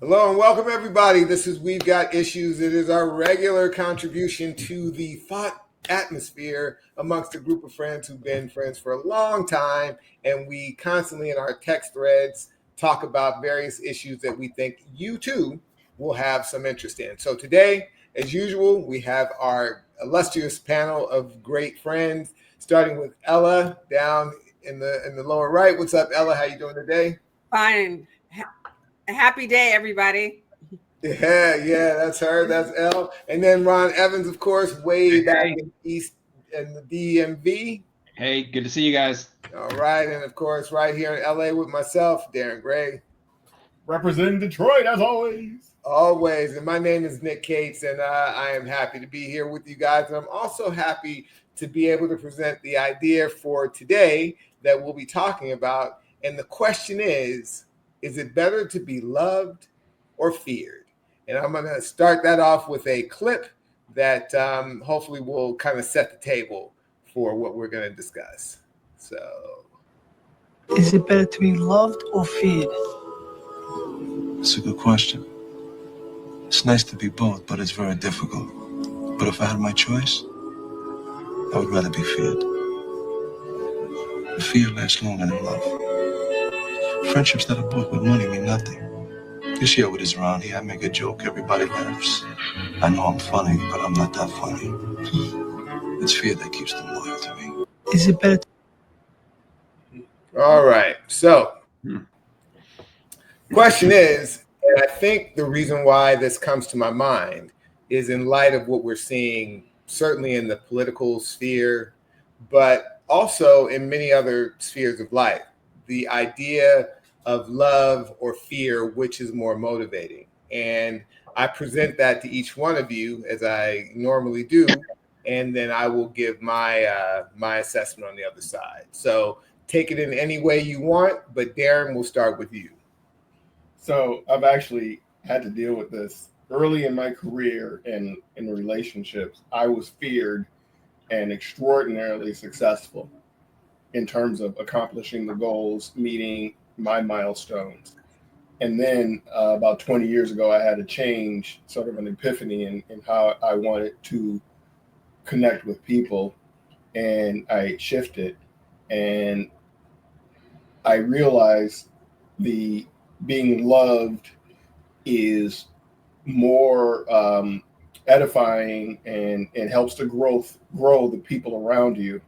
Hello and welcome, everybody. This is We've Got Issues. It is our regular contribution to the thought atmosphere amongst a group of friends who've been friends for a long time. And we constantly in our text threads talk about various issues that we think you too will have some interest in. So today, as usual, we have our illustrious panel of great friends, starting with Ella down in the lower right. What's up, Ella? How you doing today? Fine. Happy day, everybody. Yeah, that's her. That's Elle. And then Ron Evans, of course, way back Hey, in East in the DMV. hey, good to see you guys. All right. And of course, right here in LA with myself, Darren Gray. Representing Detroit as always. Always. And my name is Nick Cates, and I am happy to be here with you guys. And I'm also happy to be able to present the idea for today that we'll be talking about. And the question is it better to be loved or feared? And I'm going to start that off with a clip that hopefully will kind of set the table for what we're going to discuss. So, is it better to be loved or feared? It's a good question. It's nice to be both, but it's very difficult. But if I had my choice, I would rather be feared. Fear lasts longer than love. Friendships that are bought with money mean nothing. This year with his around here, I make a joke, everybody laughs. I know I'm funny, but I'm not that funny. It's fear that keeps them loyal to me. Is it better all right. So, question is, and I think the reason why this comes to my mind is in light of what we're seeing, certainly in the political sphere, but also in many other spheres of life. The idea of love or fear, which is more motivating. And I present that to each one of you as I normally do, and then I will give my my assessment on the other side. So take it in any way you want, but Darren, we'll start with you. So I've actually had to deal with this early in my career and in relationships. I was feared and extraordinarily successful in terms of accomplishing the goals, meeting my milestones. And then about 20 years ago, I had a change, sort of an epiphany in how I wanted to connect with people. And I shifted and I realized the being loved is more edifying and helps to grow the people around you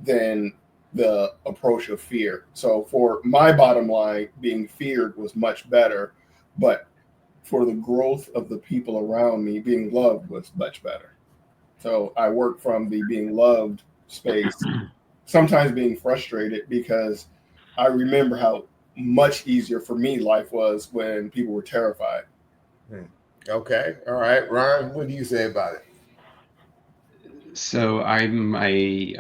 than the approach of fear. So for my bottom line, being feared was much better, but for the growth of the people around me, being loved was much better. So I work from the being loved space, sometimes being frustrated because I remember how much easier for me life was when people were terrified. Okay. All right. Ron, what do you say about it? So I'm a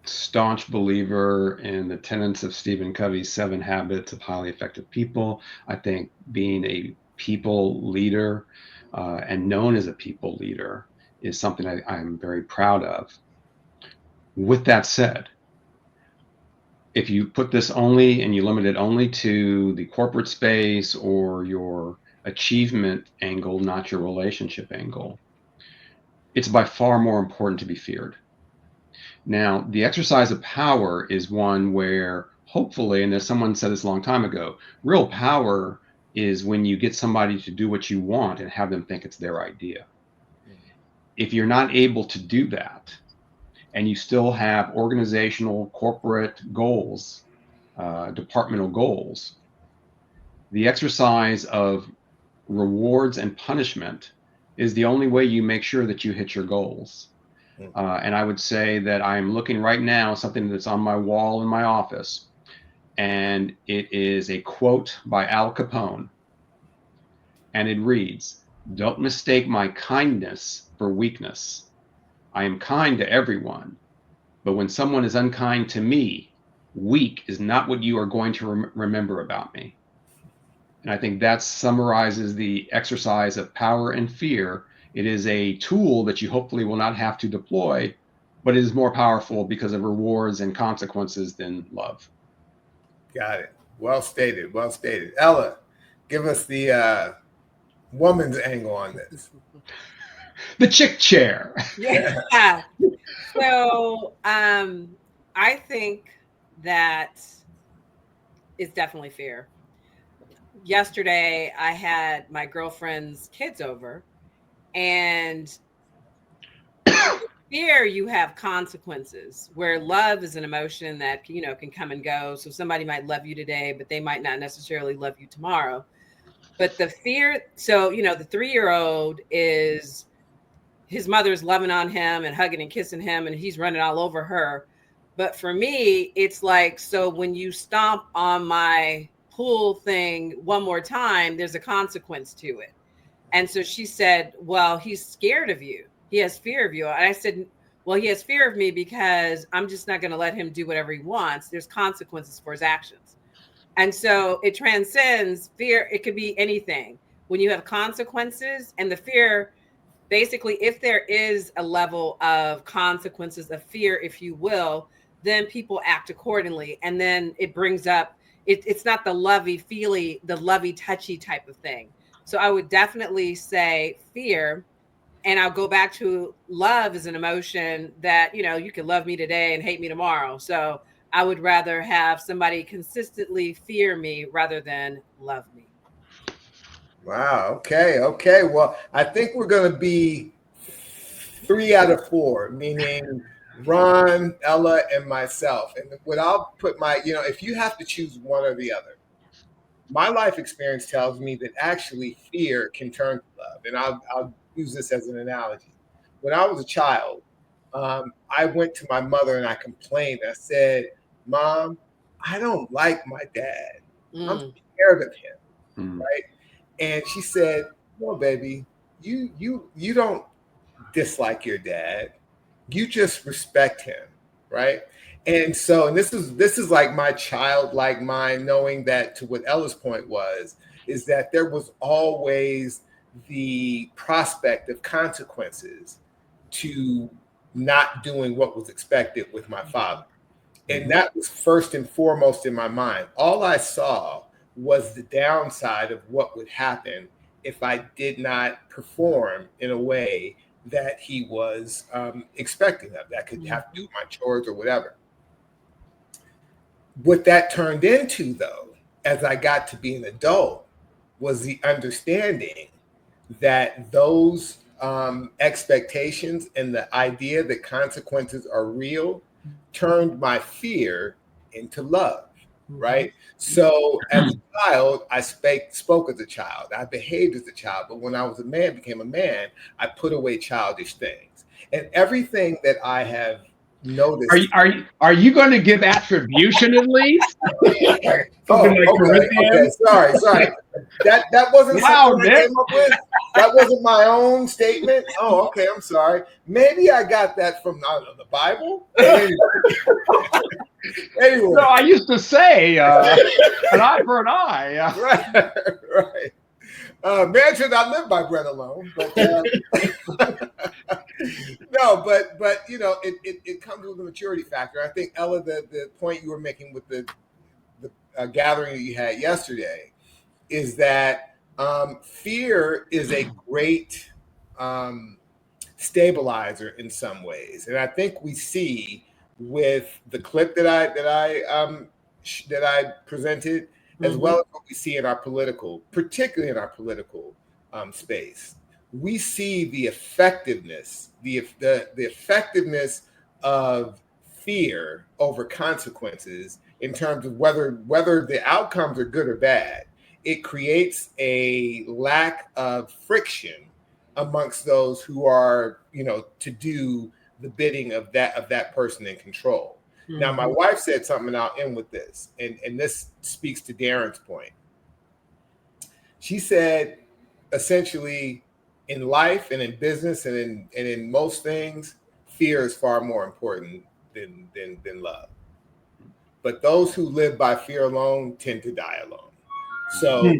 staunch believer in the tenets of Stephen Covey's 7 Habits of Highly Effective People. I think being a people leader and known as a people leader is something I'm very proud of. With that said, if you put this only and you limit it only to the corporate space or your achievement angle, not your relationship angle, it's by far more important to be feared. Now, the exercise of power is one where hopefully, and as someone said this a long time ago, real power is when you get somebody to do what you want and have them think it's their idea. If you're not able to do that, and you still have organizational, corporate goals, departmental goals, the exercise of rewards and punishment is the only way you make sure that you hit your goals. And I would say that I'm looking right now, something that's on my wall in my office, and it is a quote by Al Capone. And it reads, "Don't mistake my kindness for weakness. I am kind to everyone, but when someone is unkind to me, weak is not what you are going to remember about me." And I think that summarizes the exercise of power and fear. It is a tool that you hopefully will not have to deploy, but it is more powerful because of rewards and consequences than love. Got it. Well stated. Well stated. Ella, Give us the woman's angle on this. The chick chair. Yeah. So I think that it's definitely fear. Yesterday, I had my girlfriend's kids over, and fear, you have consequences, where love is an emotion that can come and go. So somebody might love you today, but they might not necessarily love you tomorrow. But the fear, so the 3-year-old is, his mother's loving on him and hugging and kissing him, and he's running all over her. But for me, it's like, so when you stomp on my pool thing one more time, there's a consequence to it. And so she said, well, he's scared of you. He has fear of you. And I said, well, he has fear of me because I'm just not going to let him do whatever he wants. There's consequences for his actions. And so it transcends fear. It could be anything. When you have consequences, and the fear, basically, if there is a level of consequences of fear, if you will, then people act accordingly. And then it brings up, it's not the lovey-feely, the lovey-touchy type of thing. So I would definitely say fear. And I'll go back to love is an emotion that, you can love me today and hate me tomorrow. So I would rather have somebody consistently fear me rather than love me. Wow. Okay. Okay. Well, I think we're going to be 3 out of 4, meaning Ron, Ella, and myself. And what I'll put if you have to choose one or the other, my life experience tells me that actually fear can turn to love. And I'll use this as an analogy. When I was a child, I went to my mother and I complained. I said, Mom, I don't like my dad. I'm scared of him. Right. And she said, no, baby, you don't dislike your dad. You just respect him. Right. And so, and this is like my childlike mind, knowing that, to what Ella's point was, is that there was always the prospect of consequences to not doing what was expected with my father. And that was first and foremost in my mind. All I saw was the downside of what would happen if I did not perform in a way that he was expecting of, that could have to do my chores or whatever. What that turned into, though, as I got to be an adult, was the understanding that those expectations and the idea that consequences are real turned my fear into love. Right. So as a child, I spoke as a child. I behaved as a child. But when I was a man, became a man, I put away childish things. And everything that I have noticed. Are you going to give attribution at least? Okay. Sorry. That wasn't something I came up with. That wasn't my own statement. Oh, okay. I'm sorry. Maybe I got that from, I don't know, the Bible. Anyway. No, I used to say an eye for an eye. Right. Man should not live by bread alone. But no, but it comes with a maturity factor. I think, Ella, the point you were making with the gathering that you had yesterday is that fear is a great stabilizer in some ways, and I think we see with the clip that I presented, as well as what we see in our political, particularly in our political space. We see the effectiveness, the effectiveness of fear over consequences in terms of whether the outcomes are good or bad. It creates a lack of friction amongst those who are, to do the bidding of that person in control. Now, my wife said something, and I'll end with this, and this speaks to Darren's point. She said, essentially, in life and in business and in most things, fear is far more important than love. But those who live by fear alone tend to die alone. So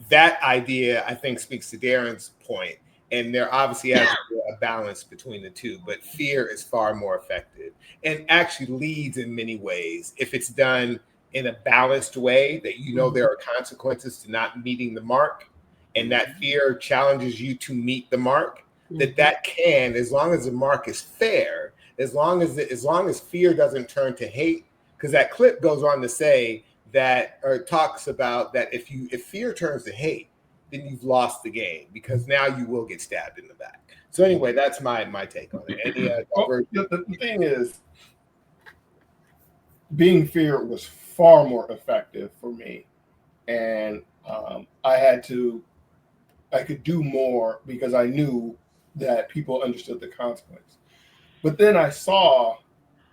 that idea, I think, speaks to Darren's point. And there obviously has to be a balance between the two, but fear is far more effective and actually leads in many ways if it's done in a balanced way, that you know there are consequences to not meeting the mark, and that fear challenges you to meet the mark, that can, as long as the mark is fair, as long as fear doesn't turn to hate, because that clip goes on to say that, or talks about that if fear turns to hate, then you've lost the game, because now you will get stabbed in the back. So anyway, that's my take on it. The thing is, being feared was far more effective for me, and I could do more because I knew that people understood the consequence. But then I saw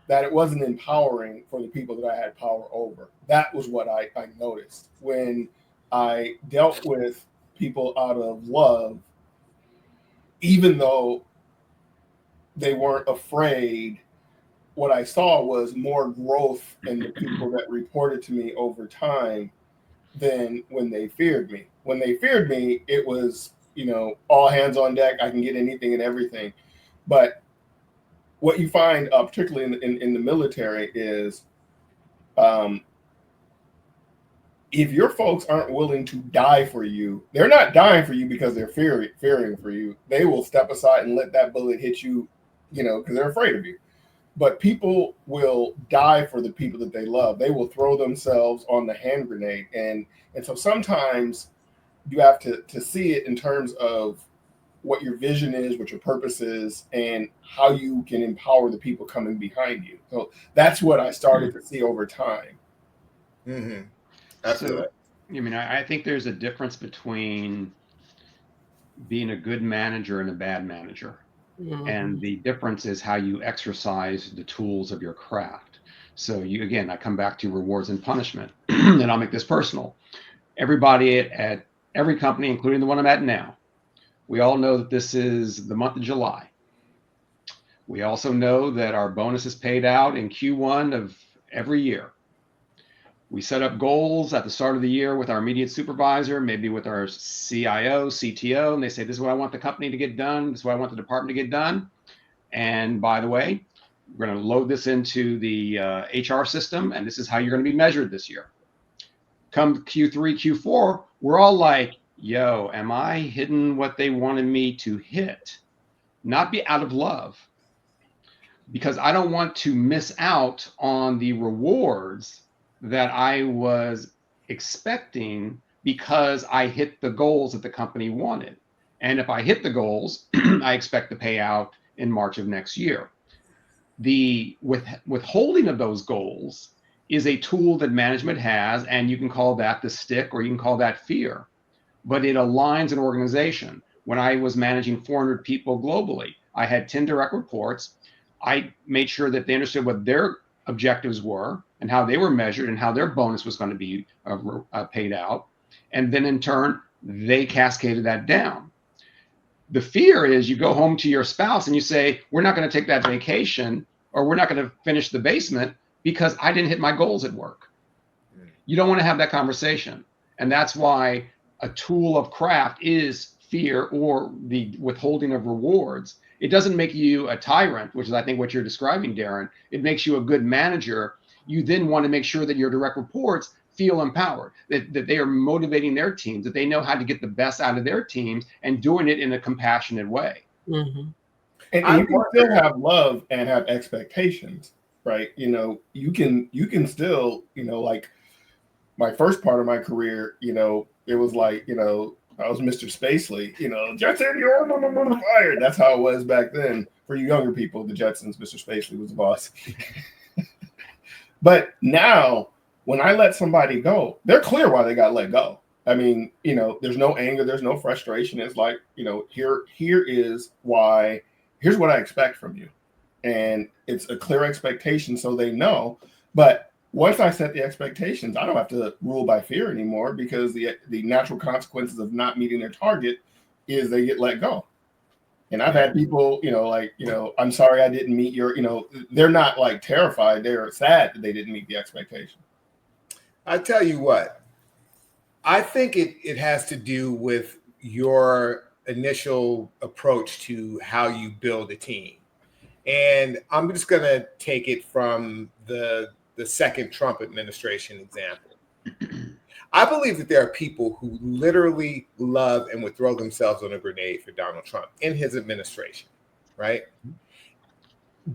that it wasn't empowering for the people that I had power over. That was what I noticed when I dealt with people out of love, even though they weren't afraid. What I saw was more growth in the people that reported to me over time than when they feared me. When they feared me, it was, all hands on deck. I can get anything and everything. But what you find, particularly in the military, is if your folks aren't willing to die for you, they're not dying for you because they're fearing for you. They will step aside and let that bullet hit you, because they're afraid of you. But people will die for the people that they love. They will throw themselves on the hand grenade. And so sometimes you have to see it in terms of what your vision is, what your purpose is, and how you can empower the people coming behind you. So that's what I started to see over time. So, I think there's a difference between being a good manager and a bad manager. And the difference is how you exercise the tools of your craft. So I come back to rewards and punishment, and I'll make this personal. Everybody at every company, including the one I'm at now, we all know that this is the month of July. We also know that our bonus is paid out in Q1 of every year. We set up goals at the start of the year with our immediate supervisor, maybe with our CIO, CTO, and they say, this is what I want the company to get done. This is what I want the department to get done. And by the way, we're going to load this into the HR system, and this is how you're going to be measured this year. Come Q3, Q4, we're all like, yo, am I hitting what they wanted me to hit? Not be out of love, because I don't want to miss out on the rewards that I was expecting because I hit the goals that the company wanted. And if I hit the goals, I expect the payout in March of next year. The withholding of those goals is a tool that management has, and you can call that the stick or you can call that fear, but it aligns an organization. When I was managing 400 people globally, I had 10 direct reports. I made sure that they understood what their objectives were and how they were measured and how their bonus was going to be paid out. And then in turn, they cascaded that down. The fear is you go home to your spouse and you say, we're not going to take that vacation, or we're not going to finish the basement because I didn't hit my goals at work. You don't want to have that conversation. And that's why a tool of craft is fear or the withholding of rewards. It doesn't make you a tyrant, which is, I think, what you're describing, Darren. It makes you a good manager. You then want to make sure that your direct reports feel empowered, that they are motivating their teams, that they know how to get the best out of their teams and doing it in a compassionate way. And you can still have love and have expectations, right? You can still, like my first part of my career, it was like, I was Mr. Spacely, Jetson, you're on fire. That's how it was back then. For you younger people, the Jetsons, Mr. Spacely was the boss. But now, when I let somebody go, they're clear why they got let go. I mean, there's no anger, there's no frustration. It's like, here is why, here's what I expect from you. And it's a clear expectation, so they know. But once I set the expectations, I don't have to rule by fear anymore, because the natural consequences of not meeting their target is they get let go. And I've had people, I'm sorry I didn't meet your, they're not like terrified. They're sad that they didn't meet the expectation. I tell you what, I think it has to do with your initial approach to how you build a team. And I'm just going to take it from the the second Trump administration example. I believe that there are people who literally love and would throw themselves on a grenade for Donald Trump in his administration, right?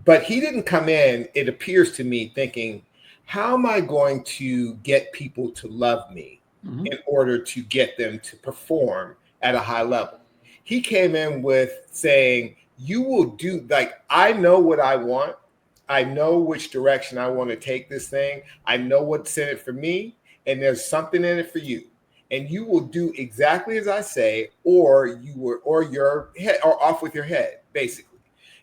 But he didn't come in, it appears to me, thinking, how am I going to get people to love me in order to get them to perform at a high level? He came in with saying, you will do, like, I know what I want. I know which direction I want to take this thing. I know what's in it for me, and there's something in it for you. And you will do exactly as I say, or your head, or off with your head, basically.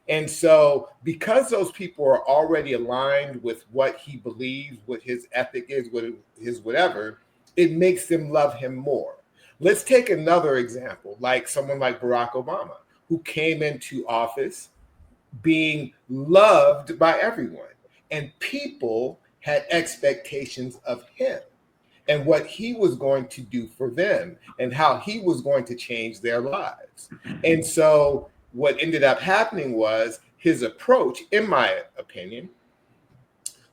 And so because those people are already aligned with what he believes, what his ethic is, what his whatever, it makes them love him more. Let's take another example, like someone like Barack Obama, who came into office being loved by everyone. And people had expectations of him and what he was going to do for them and how he was going to change their lives. And so what ended up happening was his approach, in my opinion,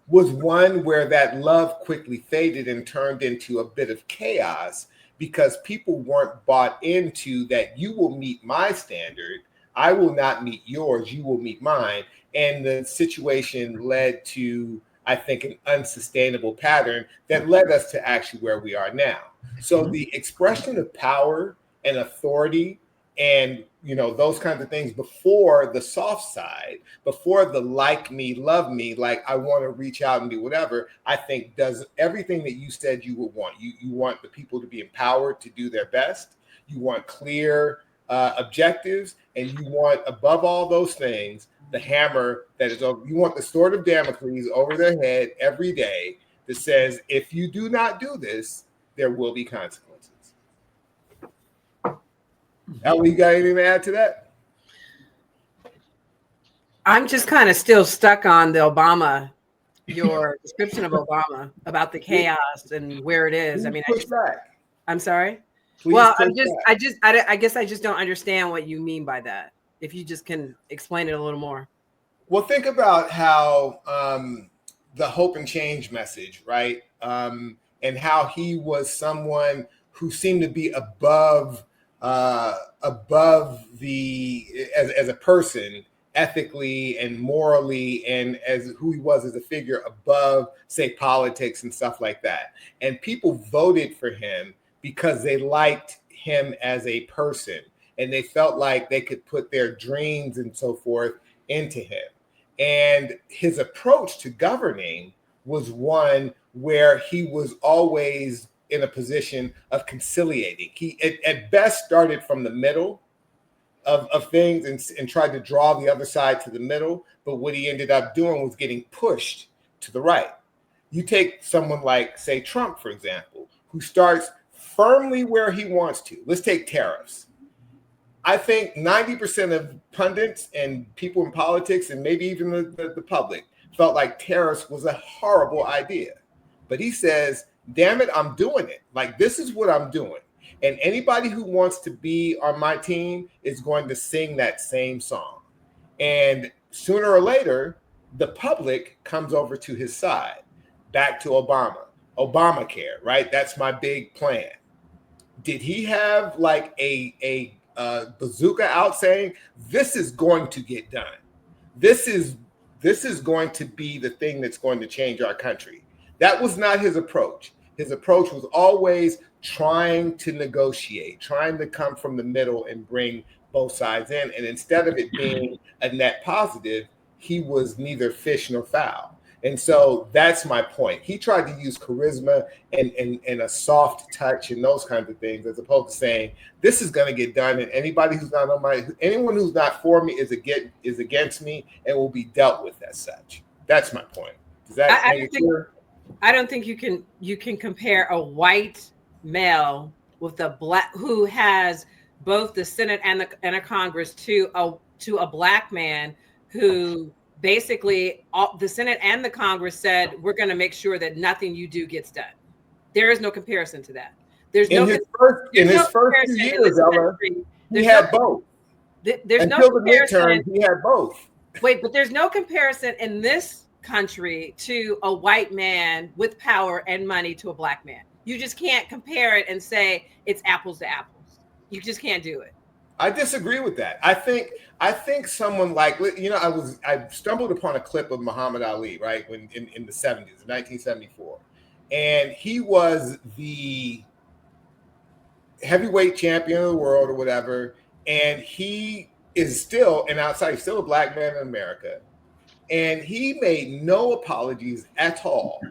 was one where that love quickly faded and turned into a bit of chaos because people weren't bought into that you will meet my standard, I will not meet yours, you will meet mine. And the situation led to, I think, an unsustainable pattern that led us to actually where we are now. So the expression of power and authority and, you know, those kinds of things before the soft side, before the like me, love me, like I want to reach out and do whatever, I think does everything that you said you would want. You want the people to be empowered to do their best. You want clear objectives, and you want, above all those things, the hammer that is over. You want the sword of Damocles over their head every day that says, if you do not do this, there will be consequences. Ellie, you got anything to add to that? I'm just kind of still stuck on the Obama, your description of Obama about the chaos and where it is. I mean, I'm sorry. Please well, I guess I just don't understand what you mean by that. If you just can explain it a little more. Well, think about how the hope and change message, right? And how he was someone who seemed to be above the as a person, ethically and morally, and as who he was as a figure, above, say, politics and stuff like that. And people voted for him because they liked him as a person, and they felt like they could put their dreams and so forth into him. And his approach to governing was one where he was always in a position of conciliating. He at best started from the middle of things and tried to draw the other side to the middle. But what he ended up doing was getting pushed to the right. You take someone like, say, Trump, for example, who starts firmly where he wants to. Let's take tariffs. I think 90% of pundits and people in politics, and maybe even the public, felt like tariffs was a horrible idea. But he says, damn it, I'm doing it. Like, this is what I'm doing. And anybody who wants to be on my team is going to sing that same song. And sooner or later, the public comes over to his side. Back to Obamacare, right? That's my big plan. Did he have like a bazooka out saying, this is going to get done? This is going to be the thing that's going to change our country. That was not his approach. His approach was always trying to negotiate, trying to come from the middle and bring both sides in. And instead of it being a net positive, he was neither fish nor fowl. And so that's my point. He tried to use charisma and a soft touch and those kinds of things, as opposed to saying, this is going to get done. And anyone who's not for me is against me and will be dealt with as such. That's my point. Does that make it clear? I don't think you can compare a white male with a black who has both the Senate and a Congress to a black man who basically the Senate and the Congress said, we're going to make sure that nothing you do gets done. There is no comparison to that. There's in his first 2 years, Ella, he had both. There's Until no comparison. The midterm, he had both. Wait, but there's no comparison in this country to a white man with power and money to a black man. You just can't compare it and say it's apples to apples. You just can't do it. I disagree with that. I think someone like, I stumbled upon a clip of Muhammad Ali, right, when in the 70s, 1974, and he was the heavyweight champion of the world or whatever, and he is still, and outside, he's still a black man in America, and he made no apologies at all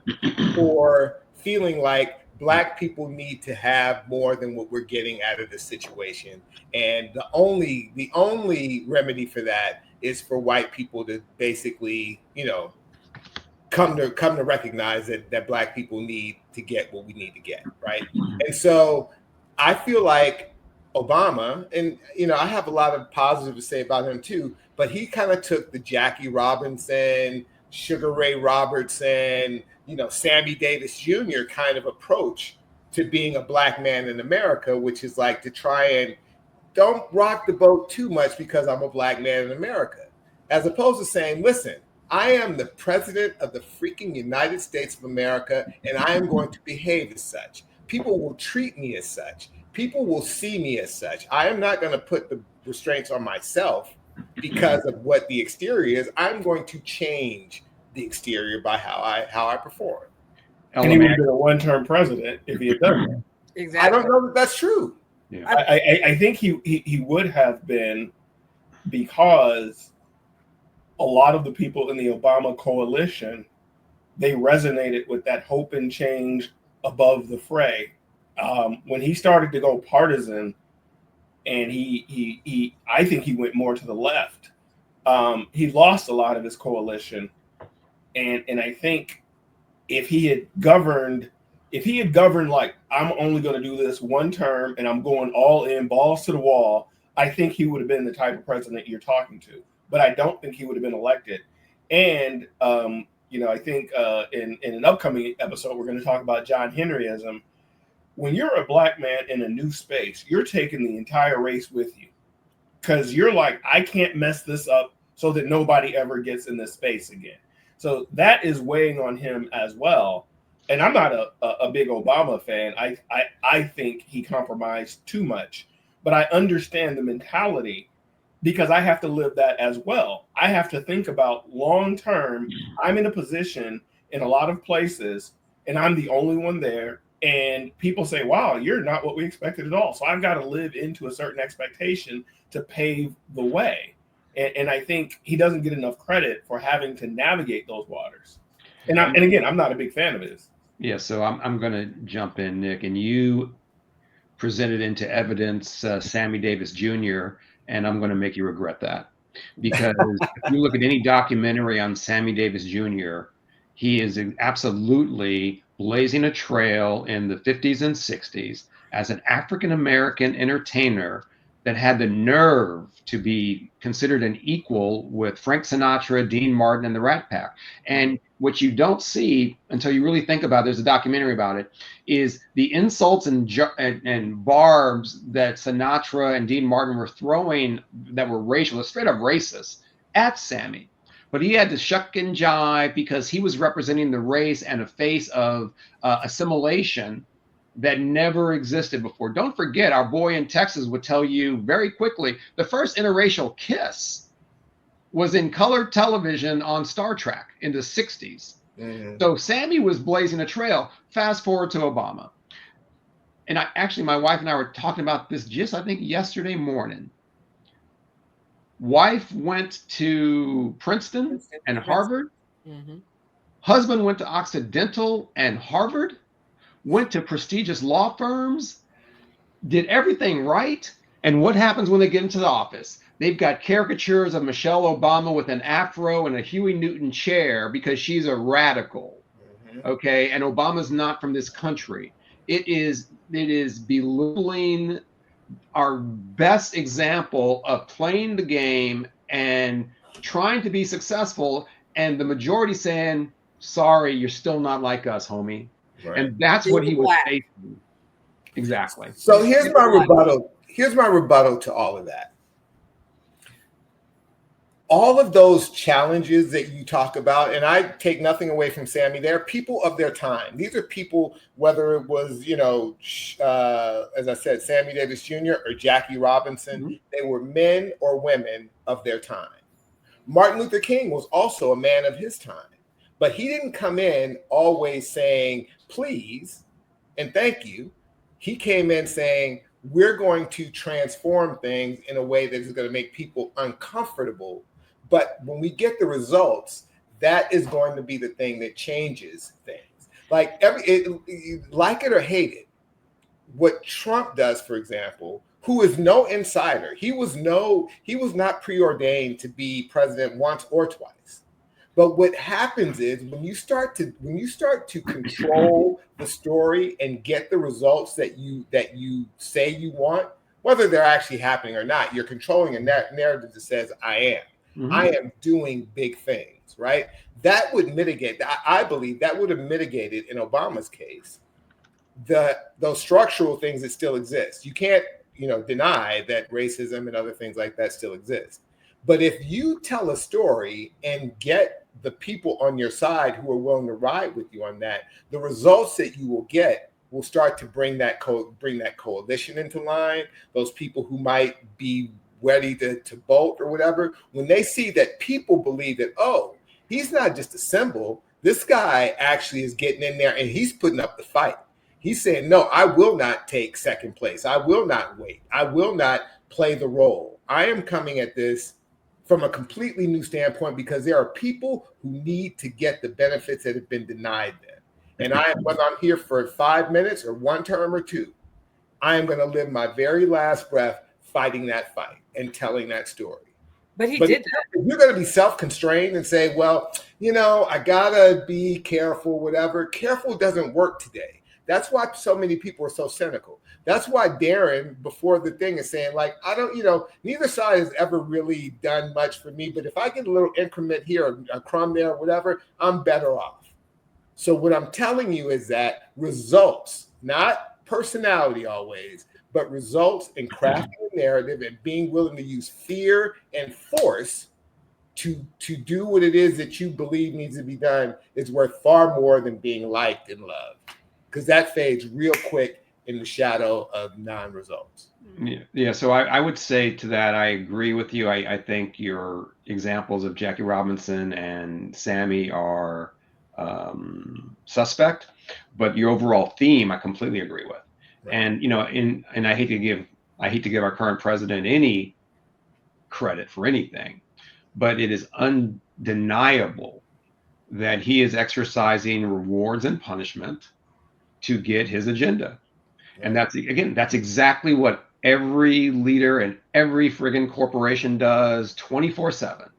for feeling like Black people need to have more than what we're getting out of this situation. And the only remedy for that is for white people to basically, come to recognize that Black people need to get what we need to get, right? And so I feel like Obama, and I have a lot of positive to say about him too, but he kind of took the Jackie Robinson, Sugar Ray Robertson, Sammy Davis Jr. kind of approach to being a Black man in America, which is like to try and don't rock the boat too much because I'm a Black man in America, as opposed to saying, listen, I am the president of the freaking United States of America, and I am going to behave as such. People will treat me as such. People will see me as such. I am not going to put the restraints on myself because of what the exterior is. I'm going to change the exterior by how I perform. And he would have been a one-term president if he had done that. Exactly. I don't know that that's true. Yeah. I think he would have been, because a lot of the people in the Obama coalition, they resonated with that hope and change above the fray. When he started to go partisan, and I think he went more to the left, he lost a lot of his coalition. And I think if he had governed like, I'm only going to do this one term and I'm going all in, balls to the wall, I think he would have been the type of president you're talking to. But I don't think he would have been elected. And, I think in an upcoming episode, we're going to talk about John Henryism. When you're a Black man in a new space, you're taking the entire race with you, because you're like, I can't mess this up so that nobody ever gets in this space again. So that is weighing on him as well. And I'm not a big Obama fan. I think he compromised too much, but I understand the mentality, because I have to live that as well. I have to think about long term. I'm in a position in a lot of places, and I'm the only one there. And people say, wow, you're not what we expected at all. So I've got to live into a certain expectation to pave the way. And I think he doesn't get enough credit for having to navigate those waters. And again, I'm not a big fan of his. Yeah, so I'm going to jump in, Nick, and you presented into evidence Sammy Davis Jr., and I'm going to make you regret that. Because if you look at any documentary on Sammy Davis Jr., he is absolutely blazing a trail in the 50s and 60s as an African-American entertainer that had the nerve to be considered an equal with Frank Sinatra, Dean Martin, and the Rat Pack. And what you don't see until you really think about it, there's a documentary about it, is the insults and barbs that Sinatra and Dean Martin were throwing that were racial, straight up racist, at Sammy. But he had to shuck and jive because he was representing the race and a face of assimilation that never existed before. Don't forget, our boy in Texas would tell you very quickly, the first interracial kiss was in colored television on Star Trek in the 60s. Mm-hmm. So Sammy was blazing a trail. Fast forward to Obama. And my wife and I were talking about this just, I think, yesterday morning. Wife went to Princeton and Harvard. Mm-hmm. Husband went to Occidental and Harvard. Went to prestigious law firms, did everything right. And what happens when they get into the office? They've got caricatures of Michelle Obama with an afro and a Huey Newton chair because she's a radical. Mm-hmm. Okay. And Obama's not from this country. It is belittling our best example of playing the game and trying to be successful. And the majority saying, sorry, you're still not like us, homie. Right. And that's what he was facing. Exactly. So here's my rebuttal. Here's my rebuttal to all of that. all of those challenges that you talk about, and I take nothing away from Sammy, they're people of their time. These are people, whether it was, as I said, Sammy Davis Jr. or Jackie Robinson, they were men or women of their time. Martin Luther King was also a man of his time, but he didn't come in always saying, please and thank you. He came in saying, we're going to transform things in a way that is going to make people uncomfortable. But when we get the results, that is going to be the thing that changes things. Like like it or hate it, what Trump does, for example, who is no insider, he was not preordained to be president once or twice. But what happens is when you start to control the story and get the results that you say you want, whether they're actually happening or not, you're controlling a narrative that says I am doing big things, right? That would mitigate. I believe that would have mitigated in Obama's case those structural things that still exist. You can't deny that racism and other things like that still exist. But if you tell a story and get the people on your side who are willing to ride with you on that, the results that you will get will start to bring that coalition into line. Those people who might be ready to bolt or whatever, when they see that people believe that, oh, he's not just a symbol, this guy actually is getting in there and he's putting up the fight. He's saying, no, I will not take second place. I will not wait. I will not play the role. I am coming at this from a completely new standpoint because there are people who need to get the benefits that have been denied them. And whether I'm here for 5 minutes or one term or two, I am going to live my very last breath fighting that fight and telling that story. But he did that. If you're going to be self-constrained and say, well, I got to be careful, whatever. Careful doesn't work today. That's why so many people are so cynical. That's why Darren, before the thing, is saying, like, I don't, neither side has ever really done much for me. But if I get a little increment here, a crumb there, or whatever, I'm better off. So what I'm telling you is that results, not personality always, but results in crafting a narrative and being willing to use fear and force to do what it is that you believe needs to be done is worth far more than being liked and loved. Because that fades real quick in the shadow of non-results. Yeah. So I would say to that, I agree with you. I think your examples of Jackie Robinson and Sammy are suspect, but your overall theme, I completely agree with. Right. And I hate to give our current president any credit for anything, but it is undeniable that he is exercising rewards and punishment to get his agenda. And that's exactly what every leader and every friggin' corporation does 24/7.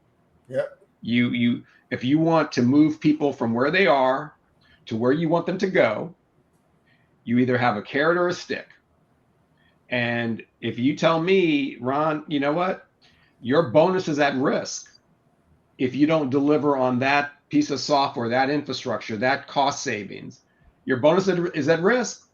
Yeah. You if you want to move people from where they are to where you want them to go, you either have a carrot or a stick. And if you tell me, Ron, you know what? Your bonus is at risk if you don't deliver on that piece of software, that infrastructure, that cost savings. Your bonus is at risk.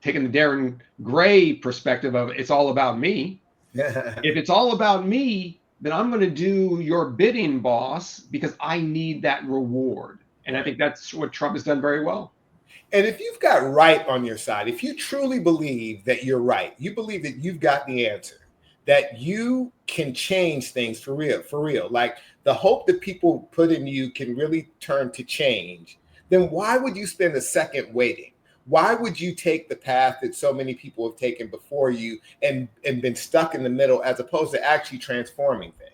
Taking the Darren Gray perspective of it's all about me. If it's all about me, then I'm going to do your bidding, boss, because I need that reward. And I think that's what Trump has done very well. And if you've got right on your side, if you truly believe that you're right, you believe that you've got the answer, that you can change things for real, like the hope that people put in you can really turn to change, then why would you spend a second waiting? Why would you take the path that so many people have taken before you and been stuck in the middle as opposed to actually transforming things?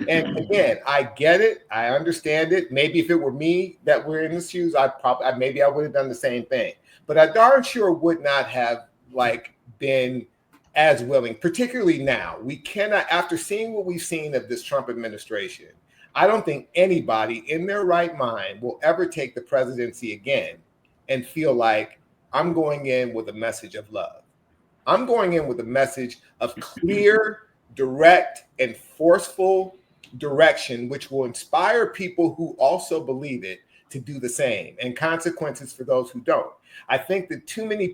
And again, I get it. I understand it. Maybe if it were me that were in the shoes, I would have done the same thing. But I darn sure would not have been as willing, particularly now. We cannot, after seeing what we've seen of this Trump administration, I don't think anybody in their right mind will ever take the presidency again and feel like I'm going in with a message of love. I'm going in with a message of clear, direct, and forceful direction, which will inspire people who also believe it to do the same, and consequences for those who don't. I think that too many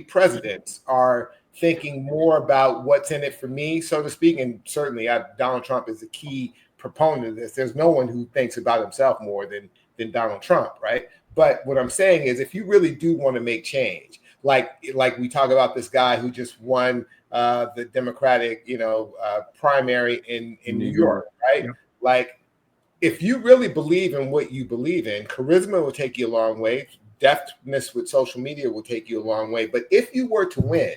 presidents are thinking more about what's in it for me, so to speak. And certainly Donald Trump is a key proponent of this. There's no one who thinks about himself more than Donald Trump, right? But what I'm saying is, if you really do want to make change, like we talk about this guy who just won the Democratic, primary in New York, right? Yep. Like, if you really believe in what you believe in, charisma will take you a long way. Deftness with social media will take you a long way. But if you were to win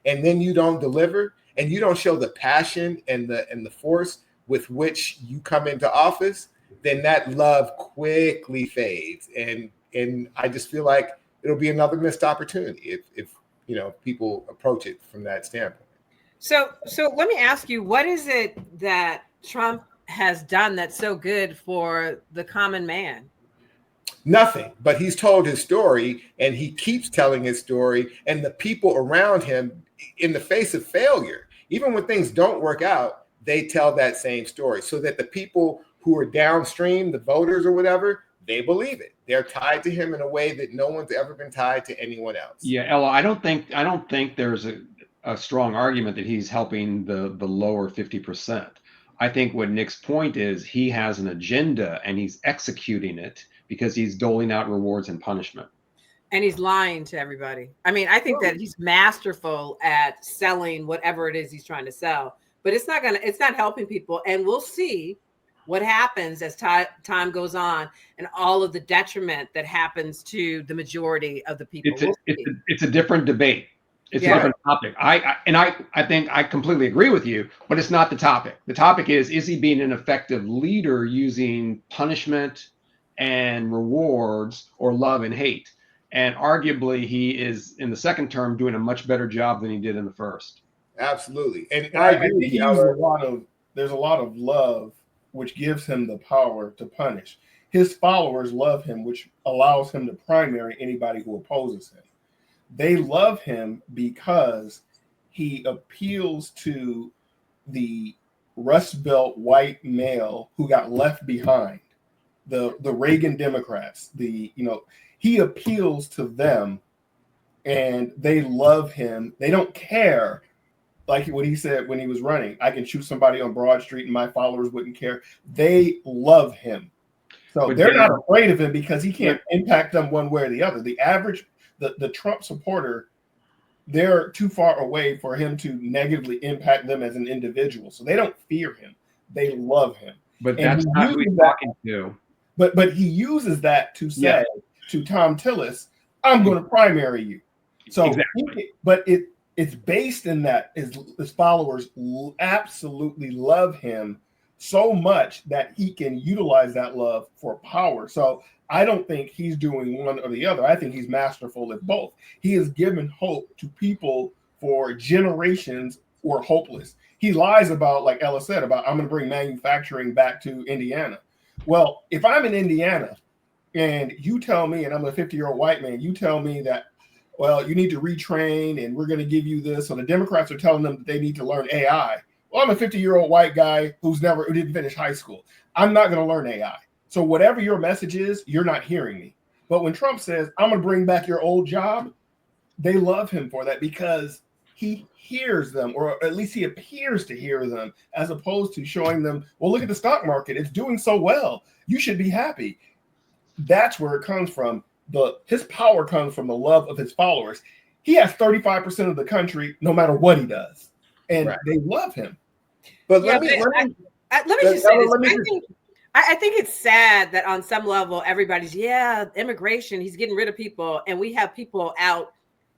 and then you don't deliver and you don't show the passion and the force with which you come into office, then that love quickly fades. And I just feel like it'll be another missed opportunity if people approach it from that standpoint. So let me ask you, what is it that Trump has done that's so good for the common man? Nothing, but he's told his story and he keeps telling his story, and the people around him, in the face of failure, even when things don't work out, they tell that same story, so that the people who are downstream, the voters or whatever, they believe it. They're tied to him in a way that no one's ever been tied to anyone else. Yeah, Ella, I don't think there's a strong argument that he's helping the lower 50%. I think what Nick's point is, he has an agenda and he's executing it because he's doling out rewards and punishment. And he's lying to everybody. I mean, I think that he's masterful at selling whatever it is he's trying to sell, but it's not helping people. And we'll see what happens as time goes on and all of the detriment that happens to the majority of the people. It's a different debate. It's a different topic. I think I completely agree with you, but it's not the topic. The topic is he being an effective leader using punishment and rewards or love and hate? And arguably he is in the second term doing a much better job than he did in the first. Absolutely. And I think he uses there's a lot of love, which gives him the power to punish. His followers love him, which allows him to primary anybody who opposes him. They love him because he appeals to the Rust Belt white male who got left behind, the Reagan Democrats. He appeals to them, and they love him. They don't care, like what he said when he was running. I can shoot somebody on Broad Street, and my followers wouldn't care. They love him, so they're not afraid of him because he can't impact them one way or the other. The Trump supporter, they're too far away for him to negatively impact them as an individual. So they don't fear him. They love him. But that's not who he's talking to. But he uses that to say to Tom Tillis, I'm going to primary you. So, exactly. But it's based in that his followers absolutely love him so much that he can utilize that love for power. So I don't think he's doing one or the other. I think he's masterful at both. He has given hope to people for generations who are hopeless. He lies about, like Ella said, about I'm going to bring manufacturing back to Indiana. Well, if I'm in Indiana and you tell me, and I'm a 50-year-old white man, you tell me that, well, you need to retrain and we're going to give you this. So the Democrats are telling them that they need to learn AI. Well, I'm a 50-year-old white guy who didn't finish high school. I'm not going to learn AI. So whatever your message is, you're not hearing me. But when Trump says, I'm going to bring back your old job, they love him for that because he hears them, or at least he appears to hear them, as opposed to showing them, well, look at the stock market. It's doing so well. You should be happy. That's where it comes from. His power comes from the love of his followers. He has 35% of the country, no matter what he does. And they love him. But let me just say this. I think it's sad that on some level, everybody's, immigration, he's getting rid of people. And we have people out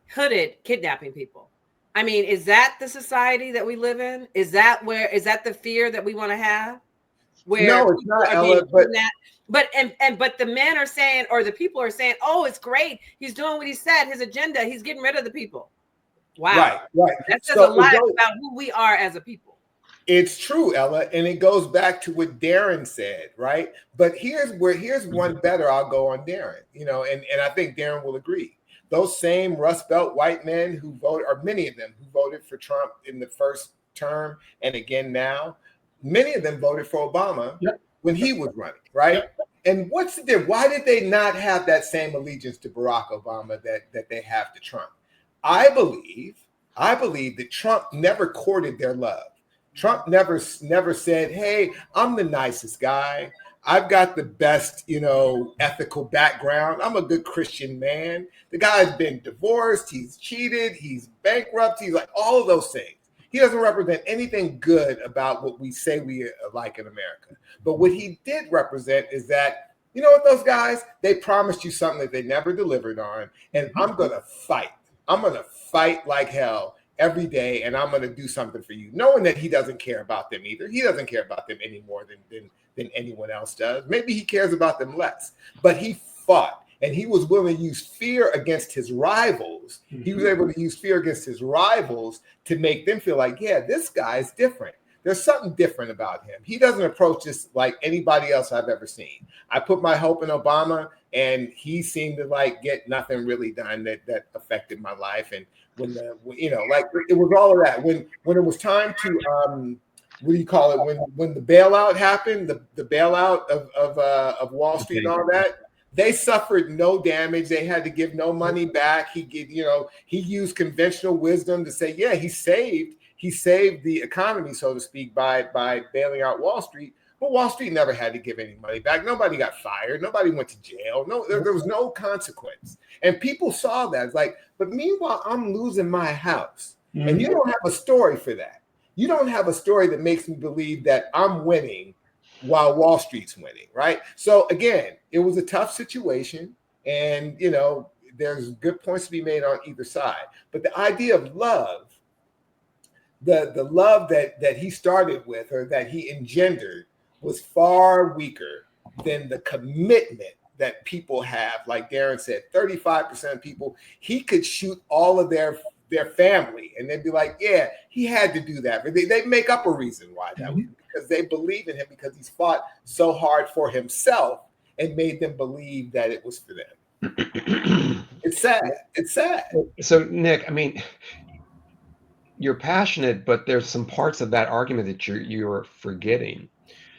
hooded, kidnapping people. I mean, is that the society that we live in? Is that the fear that we want to have? Where no, it's not, Ella, but the men are saying, or the people are saying, oh, it's great. He's doing what he said, his agenda. He's getting rid of the people. Wow. Right. That says a lot about who we are as a people. It's true, Ella, and it goes back to what Darren said, right? But here's one better. I'll go on Darren, and I think Darren will agree. Those same Rust Belt white men who voted, or many of them who voted for Trump in the first term and again now, many of them voted for Obama when he was running, right? And what's the difference? Why did they not have that same allegiance to Barack Obama that they have to Trump? I believe I believe that Trump never courted their love. Trump never said, "Hey, I'm the nicest guy. I've got the best, ethical background. I'm a good Christian man." The guy's been divorced. He's cheated. He's bankrupt. He's like all of those things. He doesn't represent anything good about what we say we like in America. But what he did represent is that, you know what, those guys, they promised you something that they never delivered on. And I'm going to fight. I'm going to fight like hell every day, and I'm going to do something for you, knowing that he doesn't care about them either. He doesn't care about them any more than anyone else does. Maybe he cares about them less, but he fought, and he was willing to use fear against his rivals. He was able to use fear against his rivals to make them feel like, yeah, this guy is different. There's something different about him. He doesn't approach this like anybody else I've ever seen. I put my hope in Obama, and he seemed to get nothing really done that affected my life. And when it was all of that. When it was time to what do you call it? When the bailout happened, the bailout of Wall Street and all that, they suffered no damage. They had to give no money back. He used conventional wisdom to say, yeah, he saved the economy, so to speak, by bailing out Wall Street. But Wall Street never had to give any money back. Nobody got fired. Nobody went to jail. No, there was no consequence. And people saw that. It's like, but meanwhile, I'm losing my house. Mm-hmm. And you don't have a story for that. You don't have a story that makes me believe that I'm winning while Wall Street's winning, right? So again, it was a tough situation. And, there's good points to be made on either side. But the idea of love, the love that he started with or that he engendered was far weaker than the commitment that people have. Like Darren said, 35% of people, he could shoot all of their family and they'd be like, yeah, he had to do that. But they make up a reason why that was, because they believe in him, because he's fought so hard for himself and made them believe that it was for them. It's sad. It's sad. So Nick, you're passionate, but there's some parts of that argument that you're forgetting.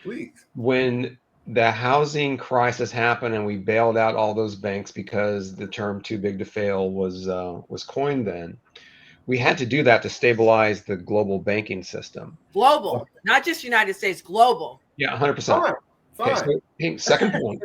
Please. When the housing crisis happened and we bailed out all those banks because the term "too big to fail" was coined then, we had to do that to stabilize the global banking system. Global, not just United States, global. Yeah, 100%. Fine. Okay, second point.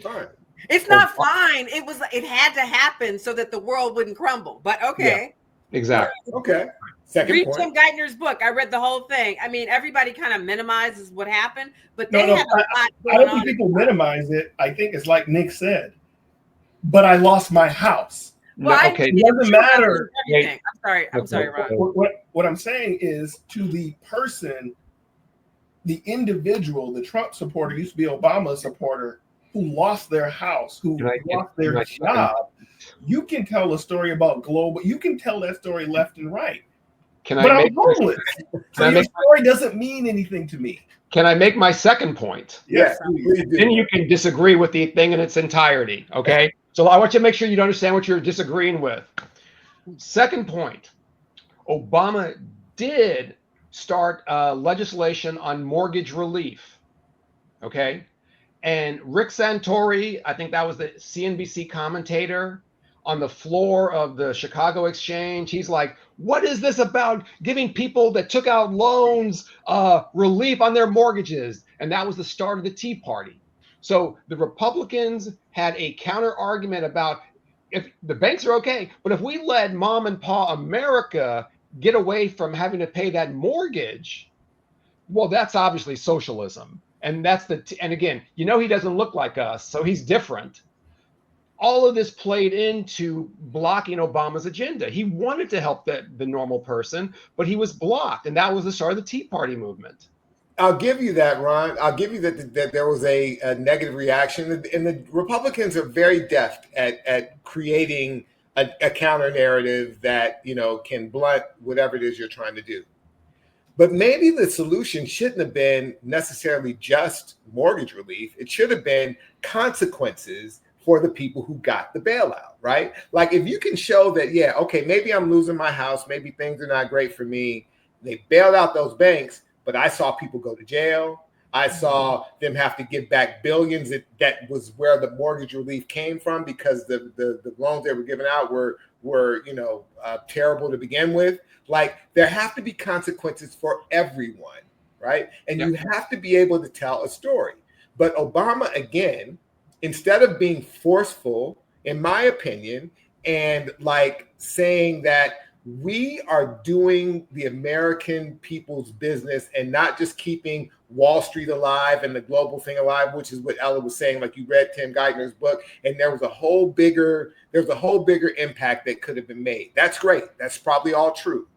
Fine. It's not fine. It had to happen so that the world wouldn't crumble. But okay. Yeah, exactly. Okay. Second Read point. Tim Geithner's book. I read the whole thing. Everybody kind of minimizes what happened, but they had a lot I going don't on. think people minimize it. I think it's like Nick said, but I lost my house. Well, okay. It doesn't matter. I'm sorry, Ron. What I'm saying is, to the person, the individual, the Trump supporter, used to be Obama supporter, who lost their house, who lost their job, you can tell a story about global. You can tell that story left and right. But I'm homeless. So your story doesn't mean anything to me. Can I make my second point? Yes. Then you can disagree with the thing in its entirety. Okay. So I want you to make sure you understand what you're disagreeing with. Second point, Obama did start legislation on mortgage relief. Okay. And Rick Santori, I think that was the CNBC commentator on the floor of the Chicago Exchange, he's like, what is this about giving people that took out loans relief on their mortgages? And that was the start of the Tea Party. So the Republicans had a counter argument about, if the banks are okay, but if we let mom and pop America get away from having to pay that mortgage, well, that's obviously socialism. And and again, he doesn't look like us, so he's different. All of this played into blocking Obama's agenda. He wanted to help the normal person, but he was blocked. And that was the start of the Tea Party movement. I'll give you that, Ron. I'll give you that there was a negative reaction. And the Republicans are very deft at creating a counter narrative that, can blunt whatever it is you're trying to do. But maybe the solution shouldn't have been necessarily just mortgage relief. It should have been consequences for the people who got the bailout, right? Like if you can show that, yeah, okay, maybe I'm losing my house, maybe things are not great for me. They bailed out those banks, but I saw people go to jail. I saw them have to give back billions. That was where the mortgage relief came from, because the loans they were giving out were terrible to begin with. Like, there have to be consequences for everyone, right? And you have to be able to tell a story. But Obama, again, instead of being forceful, in my opinion, and like saying that we are doing the American people's business and not just keeping Wall Street alive and the global thing alive, which is what Ella was saying. Like, you read Tim Geithner's book, and there's a whole bigger impact that could have been made. That's great. That's probably all true.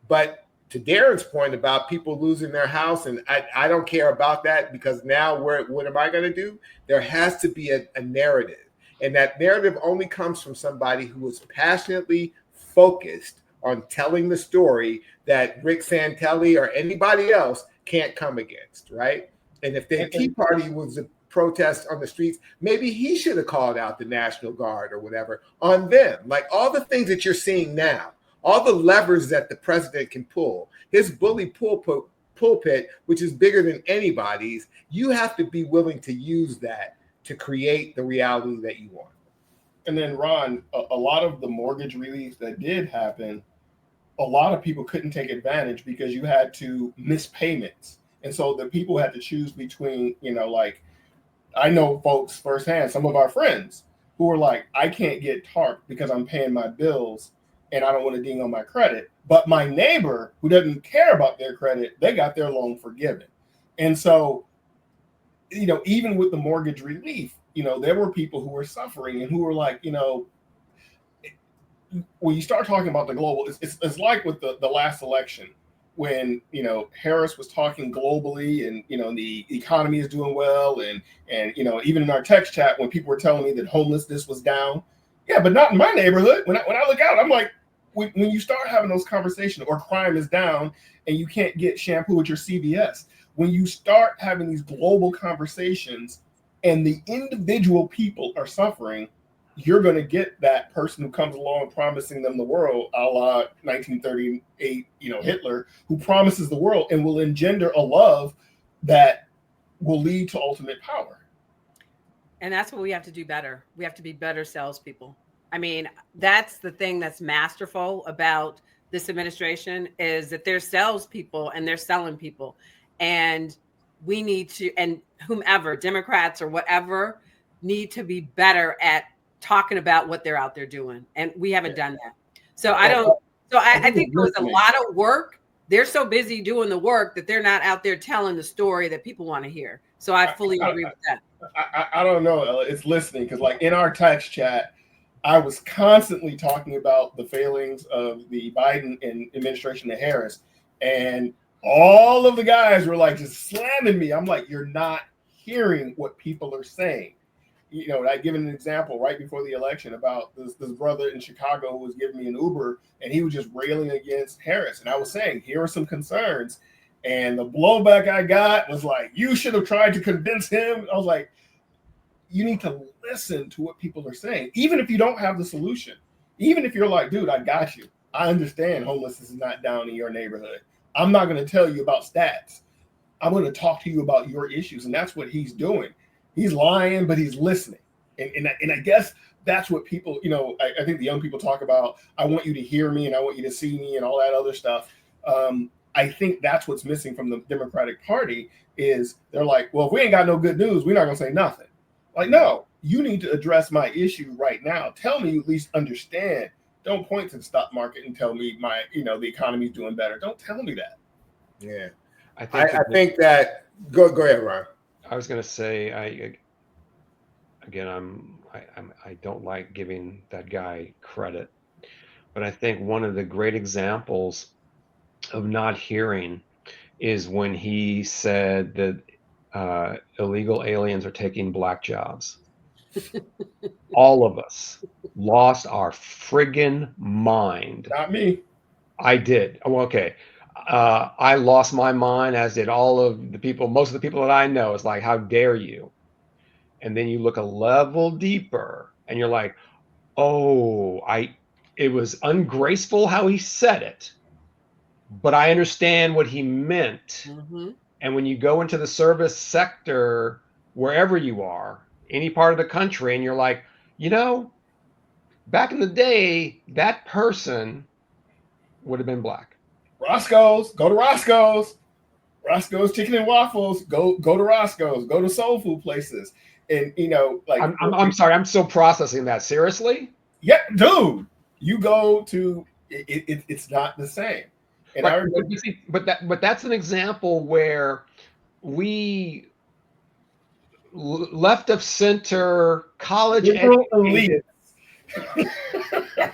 But to Darren's point about people losing their house, and I don't care about that, because now what am I going to do? There has to be a narrative. And that narrative only comes from somebody who is passionately focused on telling the story that Rick Santelli or anybody else can't come against, right? And if the Tea Party was a protest on the streets, maybe he should have called out the National Guard or whatever on them. Like, all the things that you're seeing now, all the levers that the president can pull, his bully pulpit, which is bigger than anybody's, you have to be willing to use that to create the reality that you want. And then, Ron, a lot of the mortgage relief that did happen, a lot of people couldn't take advantage because you had to miss payments. And so the people had to choose between, like, I know folks firsthand, some of our friends who were like, I can't get TARP because I'm paying my bills and I don't want to ding on my credit. But my neighbor, who doesn't care about their credit, they got their loan forgiven. And so, even with the mortgage relief, there were people who were suffering and who were like, when you start talking about the global, it's like with the last election when, Harris was talking globally and, the economy is doing well. And even in our text chat, when people were telling me that homelessness was down. Yeah, but not in my neighborhood. When I look out, I'm like, when you start having those conversations, or crime is down and you can't get shampoo at your CVS, when you start having these global conversations and the individual people are suffering, you're going to get that person who comes along promising them the world, a la 1938, Hitler, who promises the world and will engender a love that will lead to ultimate power. And that's what we have to do better. We have to be better salespeople. I mean, that's the thing that's masterful about this administration, is that they're salespeople and they're selling people. And we need to, and whomever, Democrats or whatever, need to be better at talking about what they're out there doing. And we haven't done that. So I think there was a lot of work. They're so busy doing the work that they're not out there telling the story that people want to hear. So I fully agree with that. I don't know, Ella. It's listening, because like in our text chat, I was constantly talking about the failings of the Biden administration to Harris, and all of the guys were like just slamming me. I'm like, you're not hearing what people are saying. I given an example right before the election about this brother in Chicago who was giving me an Uber, and he was just railing against Harris. And I was saying, here are some concerns. And the blowback I got was like, you should have tried to convince him. I was like, you need to listen to what people are saying, even if you don't have the solution. Even if you're like, dude, I got you. I understand homelessness is not down in your neighborhood. I'm not going to tell you about stats. I'm going to talk to you about your issues. And that's what he's doing. He's lying, but he's listening. And I guess that's what people, I think the young people talk about, I want you to hear me and I want you to see me and all that other stuff. I think that's what's missing from the Democratic Party is they're like, well, if we ain't got no good news, we're not going to say nothing. Like, no, you need to address my issue right now. Tell me you at least understand. Don't point to the stock market and tell me the economy's doing better. Don't tell me that. Yeah. I think that go ahead, Ron. I was going to say, I don't like giving that guy credit, but I think one of the great examples of not hearing is when he said that illegal aliens are taking black jobs. All of us lost our friggin' mind. Not me. I did. Well, okay. I lost my mind, as did all of the people, most of the people that I know. It's like, how dare you? And then you look a level deeper and you're like, oh, it was ungraceful how he said it, but I understand what he meant. Mm-hmm. And when you go into the service sector, wherever you are, any part of the country, and you're like, back in the day, that person would have been black. Roscoe's, go to Roscoe's. Roscoe's Chicken and Waffles, go to Roscoe's, go to soul food places. And I'm sorry, I'm still processing that. Seriously? Yeah, dude. You go to it's not the same. And right. I remember, but that's an example where we left of center, college educated,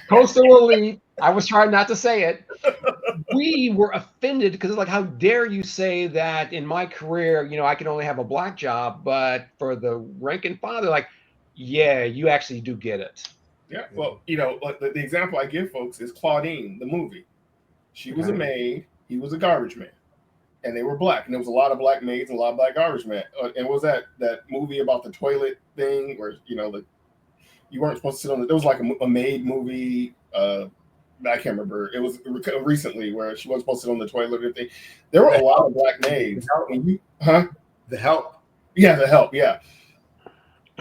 coastal elite. I was trying not to say it. We were offended because it's like, how dare you say that in my career, I can only have a black job, but for the rank and file, they're like, yeah, you actually do get it. Yeah, well, the example I give folks is Claudine, the movie. She was a maid, he was a garbage man, and they were black, and there was a lot of black maids and a lot of black garbage men. And was that movie about the toilet thing where you weren't supposed to sit on it? There was like a maid movie. I can't remember. It was recently where she wasn't supposed to sit on the toilet or anything. There were a lot of black maids. The Help. Yeah, The Help. Yeah.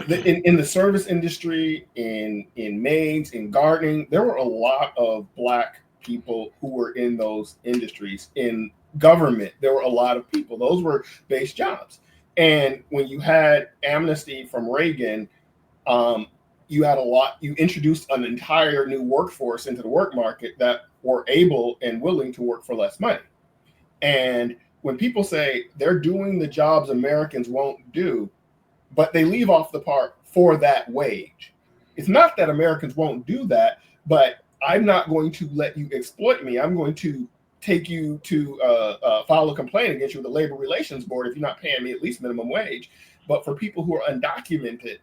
In the service industry, in maids, in gardening, there were a lot of black people who were in those industries. In government, there were a lot of people. Those were base jobs. And when you had amnesty from Reagan, you introduced an entire new workforce into the work market that were able and willing to work for less money. And when people say they're doing the jobs Americans won't do, but they leave off the part for that wage. It's not that Americans won't do that, but I'm not going to let you exploit me. I'm going to take you to file a complaint against you with the Labor Relations Board if you're not paying me at least minimum wage. But for people who are undocumented,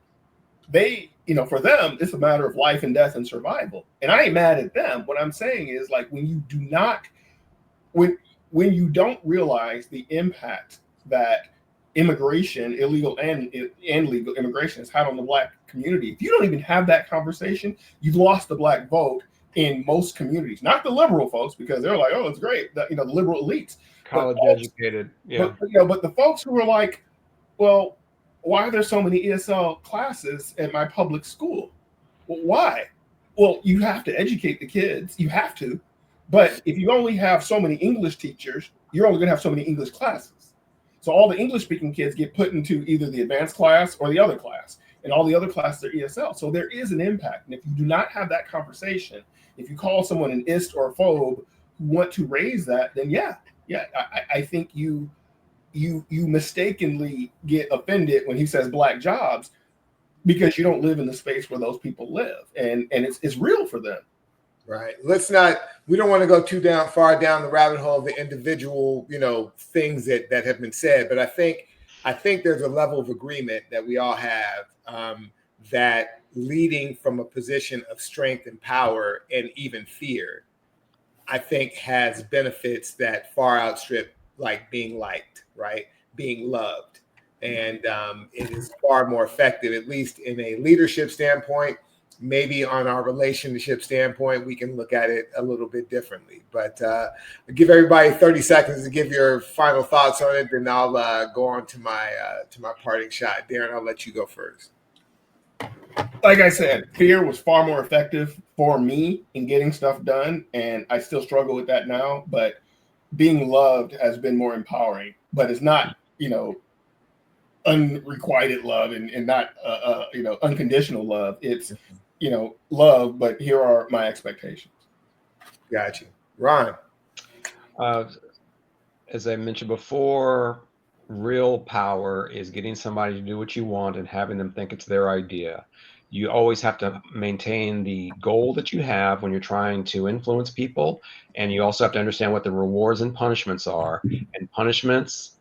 they, for them, it's a matter of life and death and survival. And I ain't mad at them. What I'm saying is, like, when you don't realize the impact that immigration, illegal and legal immigration, has had on the black community, if you don't even have that conversation, you've lost the black vote in most communities. Not the liberal folks, because they're like, oh, it's great, the liberal elites, college educated, yeah. But the folks who are like, well, why are there so many ESL classes at my public school? Well, why? Well, you have to educate the kids. You have to. But if you only have so many English teachers, you're only going to have so many English classes. So all the English-speaking kids get put into either the advanced class or the other class, and all the other classes are ESL. So there is an impact. And if you do not have that conversation, if you call someone an ist or a phobe who want to raise that, then I think you mistakenly get offended when he says black jobs, because you don't live in the space where those people live, and it's real for them. Right. We don't want to go too far down the rabbit hole of the individual, things that have been said. But I think there's a level of agreement that we all have, that leading from a position of strength and power and even fear, I think has benefits that far outstrip like being liked, right? Being loved. And it is far more effective, at least in a leadership standpoint. Maybe on our relationship standpoint, we can look at it a little bit differently. But I'll give everybody 30 seconds to give your final thoughts on it, then I'll go on to my parting shot. Darren, I'll let you go first. Like I said, fear was far more effective for me in getting stuff done, and I still struggle with that now. But being loved has been more empowering. But it's not, unrequited love and not unconditional love. It's love, but here are my expectations. Got you. Ron. As I mentioned before, real power is getting somebody to do what you want and having them think it's their idea. You always have to maintain the goal that you have when you're trying to influence people, and you also have to understand what the rewards and punishments are. And punishments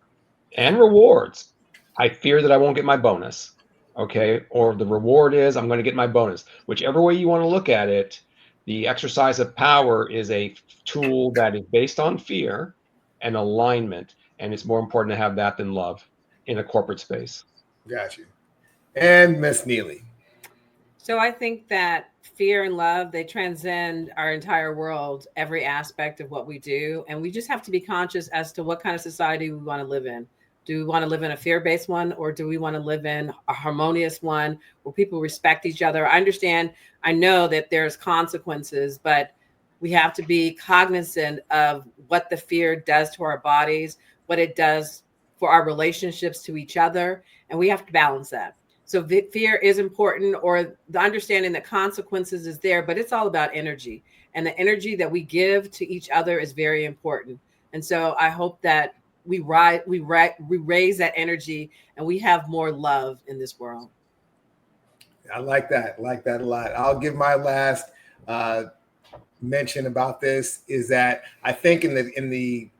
and rewards, I fear that I won't get my bonus. Okay, or the reward is I'm going to get my bonus. Whichever way you want to look at it, the exercise of power is a tool that is based on fear and alignment, and it's more important to have that than love in a corporate space. Got you. And Miss Neely. So I think that fear and love, they transcend our entire world, every aspect of what we do. And we just have to be conscious as to what kind of society we want to live in. Do we want to live in a fear-based one, or do we want to live in a harmonious one where people respect each other? I understand, I know that there's consequences, but we have to be cognizant of what the fear does to our bodies, what it does for our relationships to each other, and we have to balance that. So fear is important, or the understanding that consequences is there, but it's all about energy, and the energy that we give to each other is very important. And so I hope that we raise that energy, and we have more love in this world. I like that. Like that a lot. I'll give my last mention about this is that I think in the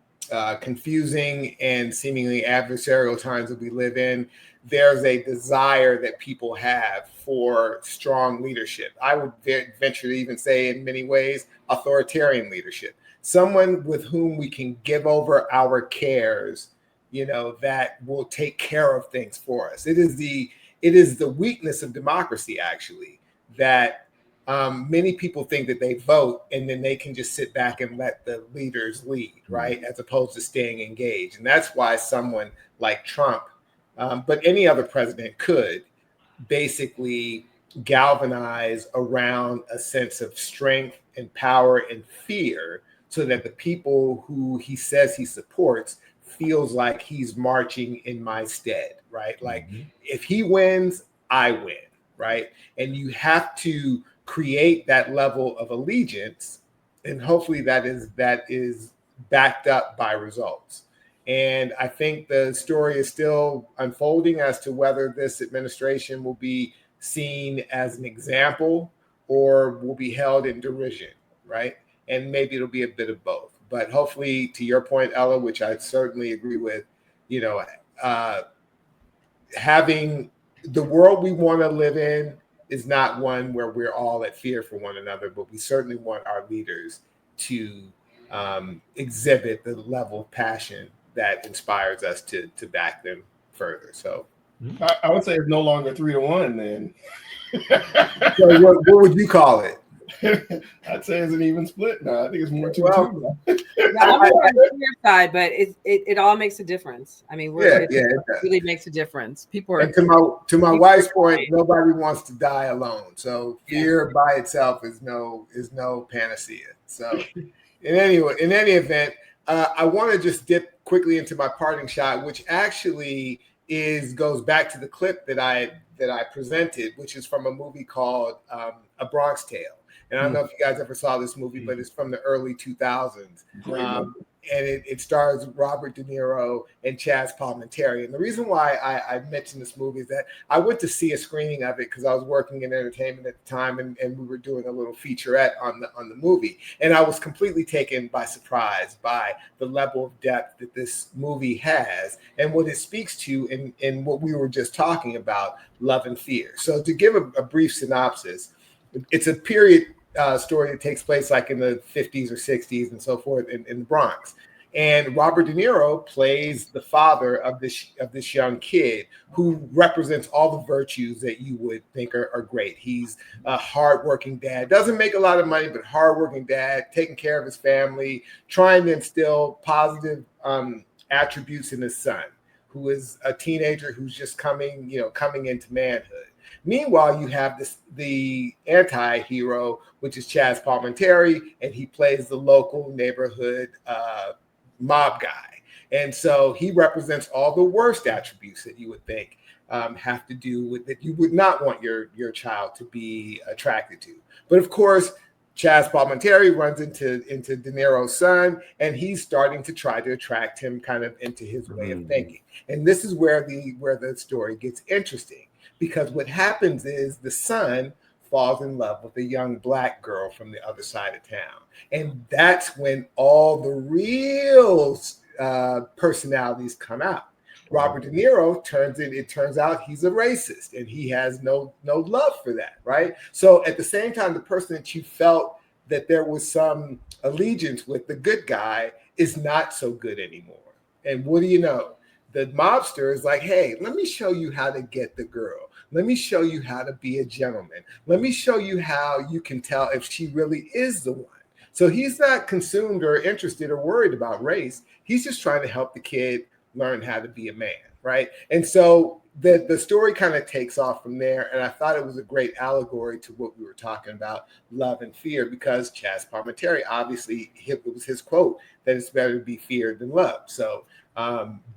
confusing and seemingly adversarial times that we live in, there's a desire that people have for strong leadership. I would venture to even say, in many ways, authoritarian leadership. Someone with whom we can give over our cares, that will take care of things for us. It is the weakness of democracy, actually, that many people think that they vote and then they can just sit back and let the leaders lead, right? As opposed to staying engaged. And that's why someone like Trump, but any other president could basically galvanize around a sense of strength and power and fear, so that the people who he says he supports feels like he's marching in my stead, right? Like if he wins, I win, right? And you have to create that level of allegiance, and hopefully that is backed up by results. And I think the story is still unfolding as to whether this administration will be seen as an example or will be held in derision, right? And maybe it'll be a bit of both. But hopefully, to your point, Ella, which I certainly agree with, having the world we want to live in is not one where we're all at fear for one another, but we certainly want our leaders to exhibit the level of passion that inspires us to back them further. So I would say it's no longer 3-1 then. So what would you call it? I'd say it's an even split now. I think it's more 2-2 Well, now. I'm more on the fear side, but it all makes a difference. I mean, it really makes a difference. People are, and to my wife's point, nobody wants to die alone. So fear by itself is no panacea. So in any event, I want to just dip quickly into my parting shot, which actually goes back to the clip that I presented, which is from a movie called A Bronx Tale. And I don't know if you guys ever saw this movie, but it's from the early 2000s. And it stars Robert De Niro and Chaz Palminteri. And the reason why I mentioned this movie is that I went to see a screening of it because I was working in entertainment at the time, and we were doing a little featurette on the movie. And I was completely taken by surprise by the level of depth that this movie has and what it speaks to in what we were just talking about, love and fear. So to give a brief synopsis, it's a period story that takes place like in the 50s or 60s and so forth in the Bronx. And Robert De Niro plays the father of this young kid who represents all the virtues that you would think are great. He's a hardworking dad, doesn't make a lot of money, but hardworking dad, taking care of his family, trying to instill positive attributes in his son, who is a teenager who's just coming into manhood. Meanwhile, you have the anti-hero, which is Chaz Palminteri, and he plays the local neighborhood mob guy. And so he represents all the worst attributes that you would think have to do with that you would not want your child to be attracted to. But of course, Chaz Palminteri runs into De Niro's son, and he's starting to try to attract him kind of into his way of thinking. And this is where the story gets interesting. Because what happens is the son falls in love with a young black girl from the other side of town. And that's when all the real personalities come out. Robert De Niro it turns out he's a racist, and he has no love for that, right? So at the same time, the person that you felt that there was some allegiance with, the good guy, is not so good anymore. And what do you know? The mobster is like, hey, let me show you how to get the girl. Let me show you how to be a gentleman. Let me show you how you can tell if she really is the one. So he's not consumed or interested or worried about race. He's just trying to help the kid learn how to be a man, right? And so the story kind of takes off from there. And I thought it was a great allegory to what we were talking about, love and fear, because Chaz Palminteri, obviously, it was his quote that it's better to be feared than loved. So,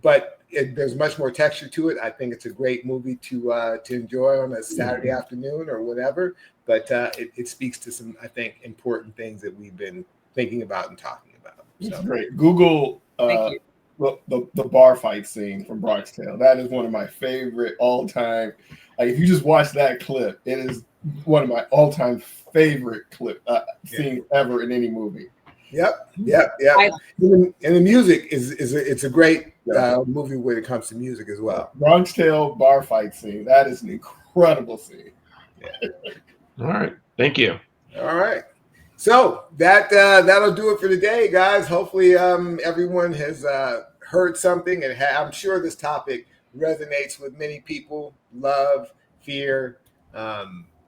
but there's much more texture to it. I think it's a great movie to enjoy on a Saturday afternoon or whatever. But it speaks to some, I think, important things that we've been thinking about and talking about. So. It's great. Google the bar fight scene from Bronx Tale. That is one of my favorite all-time. Like, if you just watch that clip, it is one of my all-time favorite scenes ever in any movie. Yep. And the music it's a great movie when it comes to music as well. Bronx Tale bar fight scene. That is an incredible scene. Yeah. All right. Thank you. All right. So that'll do it for today, guys. Hopefully everyone has heard something, and I'm sure this topic resonates with many people. Love, fear,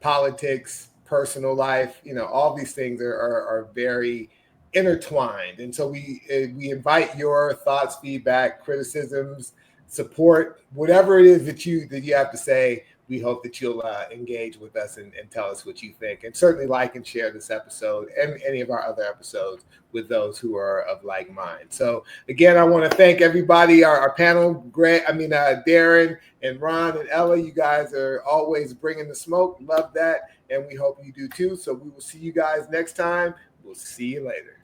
politics, personal life, all these things are very intertwined. And so we invite your thoughts, feedback, criticisms, support, whatever it is that you have to say. We hope that you'll engage with us and tell us what you think. And certainly like and share this episode and any of our other episodes with those who are of like mind. So again, I want to thank everybody, our panel, Darren and Ron and Ella. You guys are always bringing the smoke. Love that. And we hope you do too. So we will see you guys next time. We'll see you later.